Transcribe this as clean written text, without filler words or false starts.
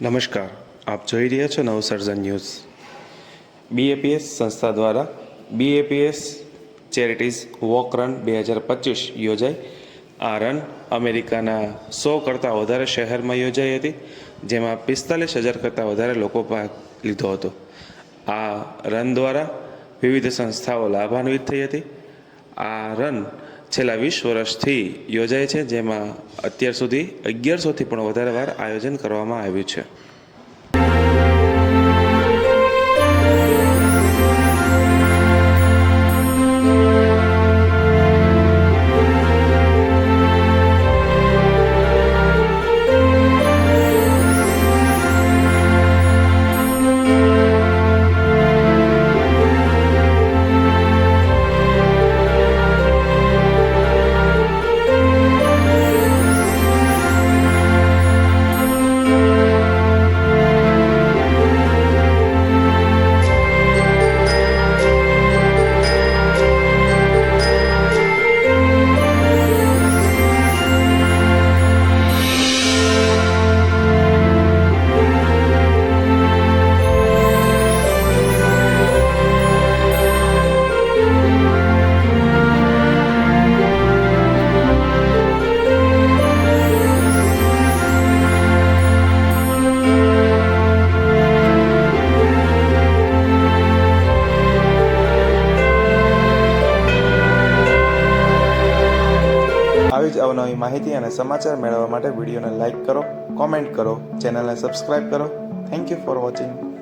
નમસ્કાર, આપ જોઈ રહ્યા છો નવસર્જન ન્યૂઝ। બીએપીએસ સંસ્થા દ્વારા બીએપીએસ ચેરિટીઝ વોક રન 2025 યોજાઈ। આ રન અમેરિકાના 100 કરતાં વધારે શહેરમાં યોજાઈ હતી, જેમાં 45,000 કરતાં વધારે લોકો ભાગ લીધો હતો। આ રન દ્વારા વિવિધ સંસ્થાઓ લાભાન્વિત થઈ હતી। આ રન છેલ્લા 20 વર્ષથી યોજાય છે, જેમાં અત્યાર સુધી 1100થી પણ વધારે વાર આયોજન કરવામાં આવ્યું છે। આવી જ અવનવી માહિતી અને સમાચાર મેળવવા માટે વિડીયોને લાઇક કરો, કોમેન્ટ કરો, ચેનલને સબસ્ક્રાઇબ કરો। Thank you for watching.